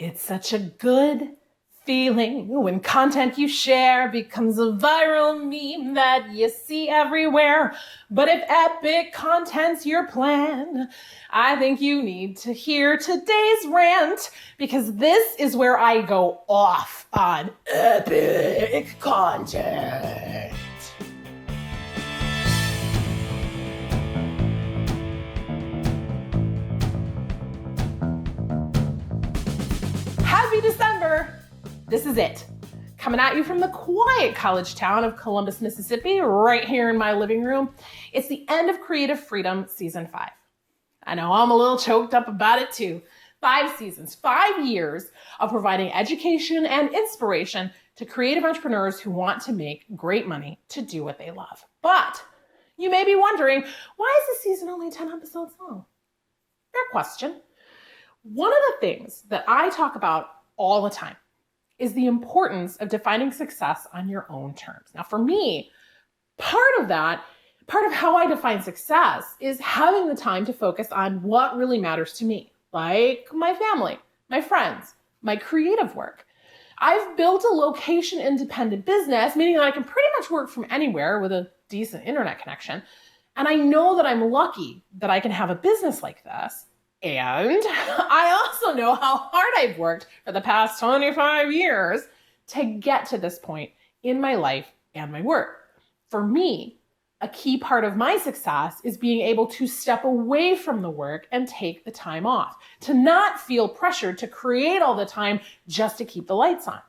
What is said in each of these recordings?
It's such a good feeling when content you share becomes a viral meme that you see everywhere. But if epic content's your plan, I think you need to hear today's rant, because this is where I go off on epic content. Happy December! This is it. Coming at you from the quiet college town of Columbus, Mississippi, right here in my living room. It's the end of Creative Freedom Season 5. I know I'm a little choked up about it too. 5 seasons, 5 years of providing education and inspiration to creative entrepreneurs who want to make great money to do what they love. But you may be wondering, why is this season only 10 episodes long? Fair question. One of the things that I talk about all the time is the importance of defining success on your own terms. Now, for me, part of how I define success is having the time to focus on what really matters to me, like my family, my friends, my creative work. I've built a location-independent business, meaning that I can pretty much work from anywhere with a decent internet connection. And I know that I'm lucky that I can have a business like this. And I also know how hard I've worked for the past 25 years to get to this point in my life and my work. For me, a key part of my success is being able to step away from the work and take the time off, to not feel pressured to create all the time just to keep the lights on.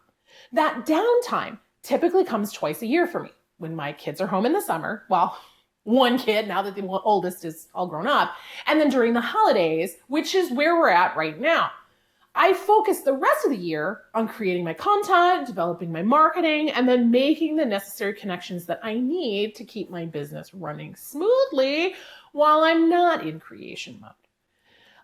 That downtime typically comes twice a year for me, when my kids are home in the summer. Well, one kid, now that the oldest is all grown up, and then during the holidays, which is where we're at right now. I focus the rest of the year on creating my content, developing my marketing, and then making the necessary connections that I need to keep my business running smoothly while I'm not in creation mode.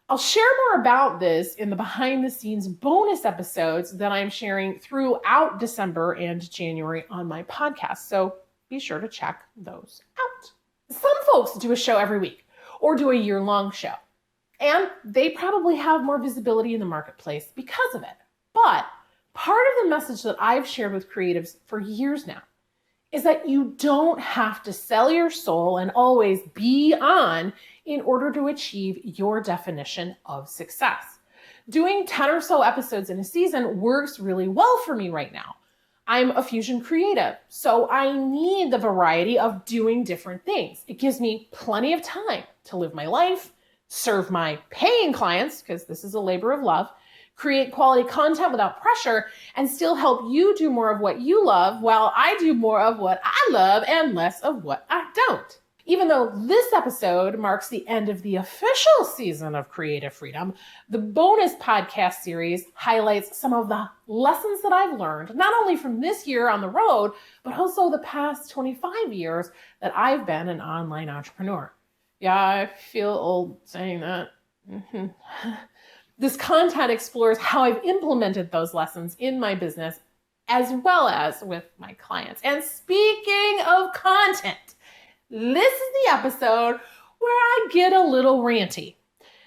I'll share more about this in the behind the scenes bonus episodes that I'm sharing throughout December and January on my podcast, so be sure to check those out. Some folks do a show every week or do a year-long show, and they probably have more visibility in the marketplace because of it. But part of the message that I've shared with creatives for years now is that you don't have to sell your soul and always be on in order to achieve your definition of success. Doing 10 or so episodes in a season works really well for me right now. I'm a fusion creative, so I need the variety of doing different things. It gives me plenty of time to live my life, serve my paying clients, because this is a labor of love, create quality content without pressure, and still help you do more of what you love while I do more of what I love and less of what I don't. Even though this episode marks the end of the official season of Creative Freedom, the bonus podcast series highlights some of the lessons that I've learned, not only from this year on the road, but also the past 25 years that I've been an online entrepreneur. Yeah, I feel old saying that. This content explores how I've implemented those lessons in my business as well as with my clients. And speaking of content, this is the episode where I get a little ranty.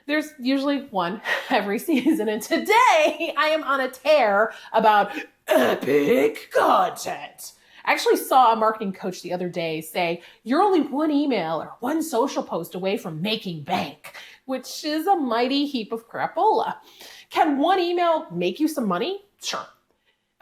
There's usually one every season, and today I am on a tear about epic content. I actually saw a marketing coach the other day say, you're only one email or one social post away from making bank, which is a mighty heap of crapola. Can one email make you some money? Sure.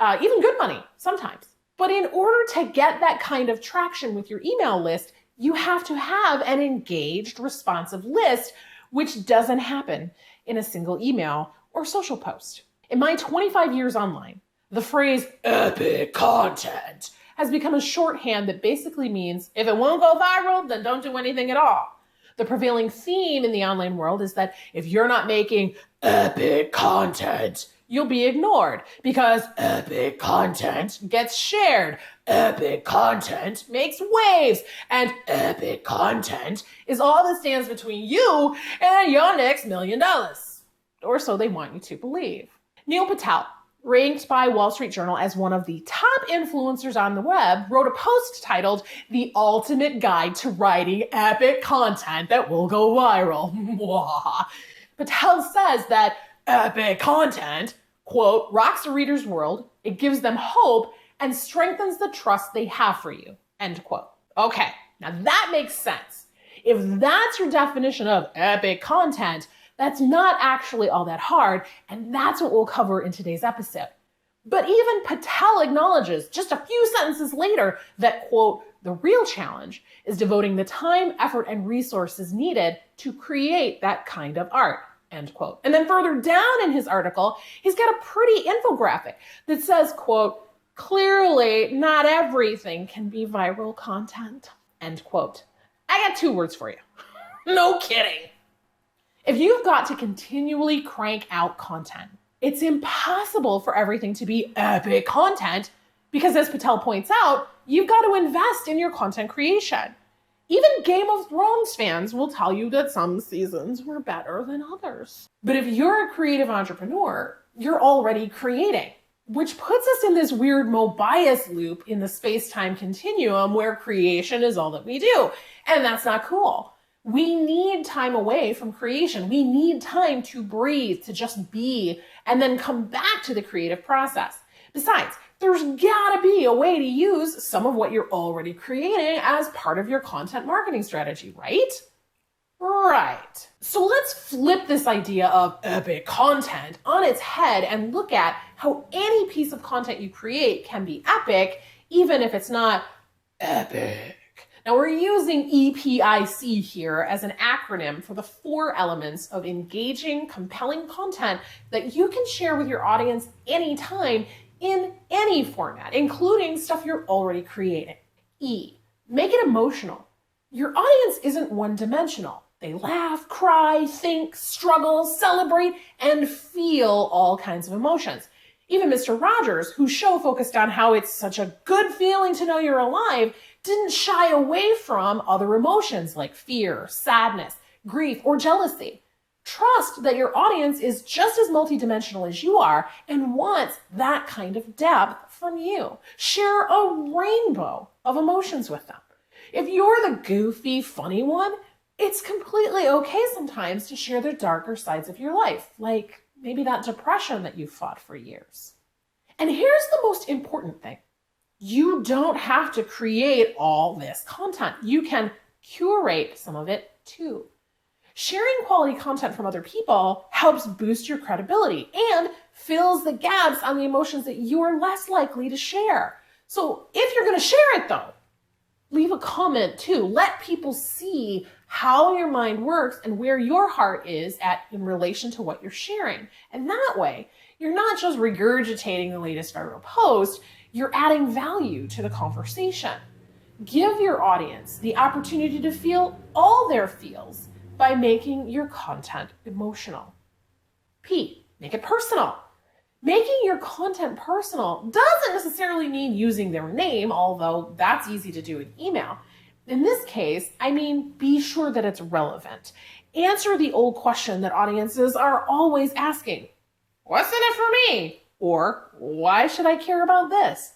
Even good money, sometimes. But in order to get that kind of traction with your email list, you have to have an engaged, responsive list, which doesn't happen in a single email or social post. In my 25 years online, the phrase epic content has become a shorthand that basically means if it won't go viral, then don't do anything at all. The prevailing theme in the online world is that if you're not making epic content, you'll be ignored because epic content gets shared. Epic content makes waves, and epic content is all that stands between you and your next $1 million. Or so they want you to believe. Neil Patel, ranked by Wall Street Journal as one of the top influencers on the web, wrote a post titled "The Ultimate Guide to Writing Epic Content That Will Go Viral." Patel says that epic content quote, rocks a reader's world, it gives them hope, and strengthens the trust they have for you, end quote. Okay, now that makes sense. If that's your definition of epic content, that's not actually all that hard, and that's what we'll cover in today's episode. But even Patel acknowledges just a few sentences later that, quote, the real challenge is devoting the time, effort, and resources needed to create that kind of art, end quote. And then further down in his article, he's got a pretty infographic that says, quote, clearly not everything can be viral content, end quote. I got 2 words for you. No kidding. If you've got to continually crank out content, it's impossible for everything to be epic content because, as Patel points out, you've got to invest in your content creation. Even Game of Thrones fans will tell you that some seasons were better than others. But if you're a creative entrepreneur, you're already creating, which puts us in this weird Mobius loop in the space-time continuum where creation is all that we do. And that's not cool. We need time away from creation. We need time to breathe, to just be, and then come back to the creative process. Besides, there's gotta be a way to use some of what you're already creating as part of your content marketing strategy, right? Right. So let's flip this idea of epic content on its head and look at how any piece of content you create can be epic, even if it's not epic. Now we're using EPIC here as an acronym for the 4 elements of engaging, compelling content that you can share with your audience anytime in any format, including stuff you're already creating. E, make it emotional. Your audience isn't one-dimensional. They laugh, cry, think, struggle, celebrate, and feel all kinds of emotions. Even Mr. Rogers, whose show focused on how it's such a good feeling to know you're alive, didn't shy away from other emotions like fear, sadness, grief, or jealousy. Trust that your audience is just as multidimensional as you are and wants that kind of depth from you. Share a rainbow of emotions with them. If you're the goofy, funny one, it's completely okay sometimes to share the darker sides of your life, like maybe that depression that you fought for years. And here's the most important thing. You don't have to create all this content. You can curate some of it too. Sharing quality content from other people helps boost your credibility and fills the gaps on the emotions that you're less likely to share. So if you're going to share it though, leave a comment too. Let people see how your mind works and where your heart is at in relation to what you're sharing. And that way, you're not just regurgitating the latest viral post, you're adding value to the conversation. Give your audience the opportunity to feel all their feels by making your content emotional. P, make it personal. Making your content personal doesn't necessarily mean using their name, although that's easy to do in email. In this case, I mean, be sure that it's relevant. Answer the old question that audiences are always asking. What's in it for me? Or why should I care about this?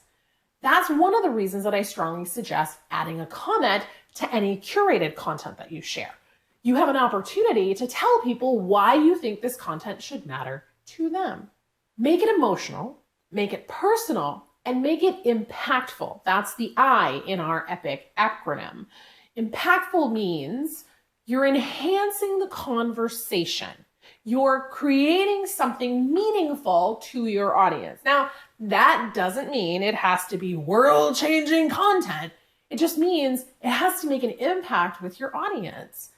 That's one of the reasons that I strongly suggest adding a comment to any curated content that you share. You have an opportunity to tell people why you think this content should matter to them. Make it emotional, make it personal, and make it impactful. That's the I in our EPIC acronym. Impactful means you're enhancing the conversation. You're creating something meaningful to your audience. Now, that doesn't mean it has to be world-changing content. It just means it has to make an impact with your audience.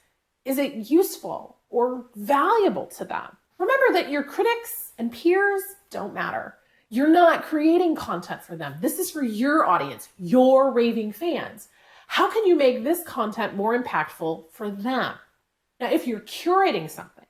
Is it useful or valuable to them? Remember that your critics and peers don't matter. You're not creating content for them. This is for your audience, your raving fans. How can you make this content more impactful for them? Now, if you're curating something,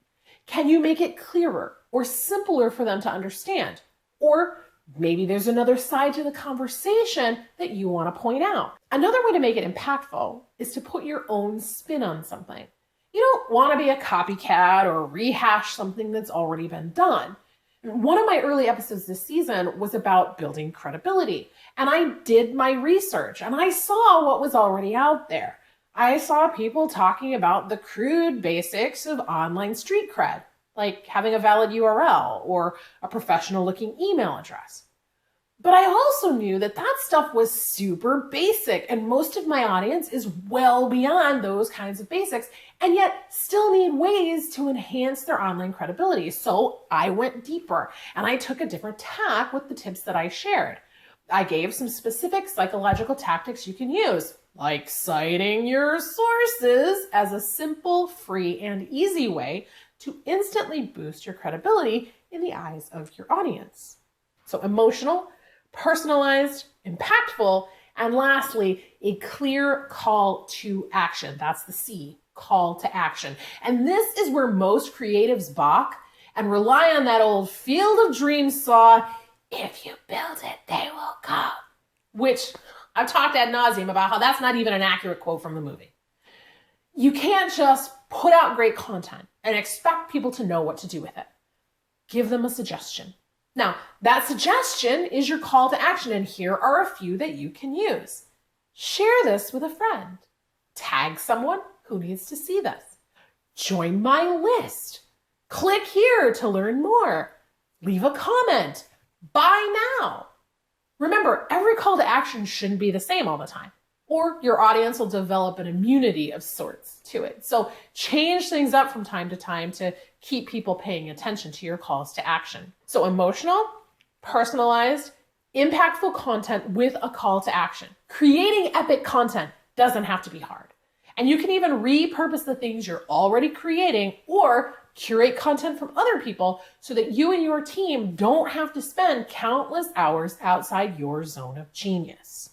can you make it clearer or simpler for them to understand? Or maybe there's another side to the conversation that you want to point out. Another way to make it impactful is to put your own spin on something. You don't want to be a copycat or rehash something that's already been done. One of my early episodes this season was about building credibility. And I did my research and I saw what was already out there. I saw people talking about the crude basics of online street cred. like having a valid URL or a professional looking email address. But I also knew that that stuff was super basic, and most of my audience is well beyond those kinds of basics and yet still need ways to enhance their online credibility. So I went deeper and I took a different tack with the tips that I shared. I gave some specific psychological tactics you can use, like citing your sources as a simple, free, and easy way to instantly boost your credibility in the eyes of your audience. So emotional, personalized, impactful, and lastly, a clear call to action. That's the C, call to action. And this is where most creatives balk and rely on that old Field of Dreams saw, if you build it, they will come. Which I've talked ad nauseum about how that's not even an accurate quote from the movie. You can't just put out great content and expect people to know what to do with it. Give them a suggestion. Now, that suggestion is your call to action, and here are a few that you can use. Share this with a friend. Tag someone who needs to see this. Join my list. Click here to learn more. Leave a comment. Buy now. Remember, every call to action shouldn't be the same all the time, or your audience will develop an immunity of sorts to it. So change things up from time to time to keep people paying attention to your calls to action. So emotional, personalized, impactful content with a call to action. Creating epic content doesn't have to be hard. And you can even repurpose the things you're already creating or curate content from other people so that you and your team don't have to spend countless hours outside your zone of genius.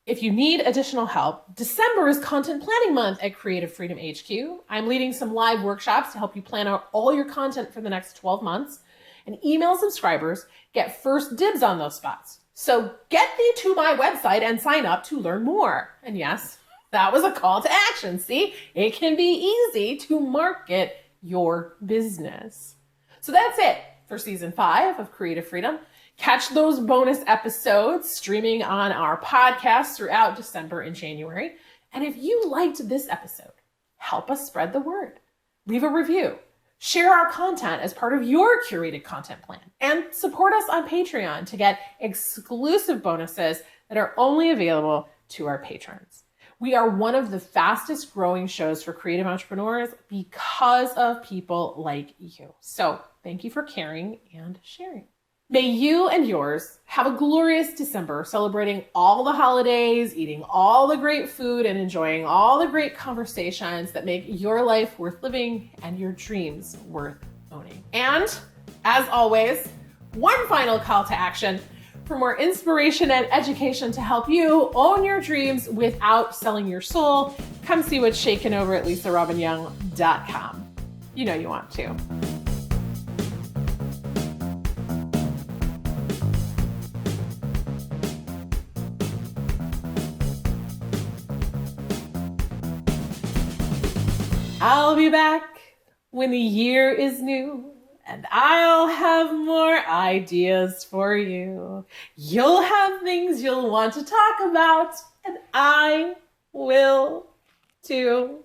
If you need additional help, December is Content Planning Month at Creative Freedom HQ. I'm leading some live workshops to help you plan out all your content for the next 12 months. And email subscribers get first dibs on those spots. So get thee to my website and sign up to learn more. And yes, that was a call to action. See, it can be easy to market your business. So that's it for season 5 of Creative Freedom. Catch those bonus episodes streaming on our podcast throughout December and January. And if you liked this episode, help us spread the word. Leave a review. Share our content as part of your curated content plan. And support us on Patreon to get exclusive bonuses that are only available to our patrons. We are one of the fastest growing shows for creative entrepreneurs because of people like you. So thank you for caring and sharing. May you and yours have a glorious December, celebrating all the holidays, eating all the great food, and enjoying all the great conversations that make your life worth living and your dreams worth owning. And as always, one final call to action. For more inspiration and education to help you own your dreams without selling your soul, come see what's shaking over at LisaRobbinYoung.com. You know you want to. I'll be back when the year is new, and I'll have more ideas for you. You'll have things you'll want to talk about, and I will too.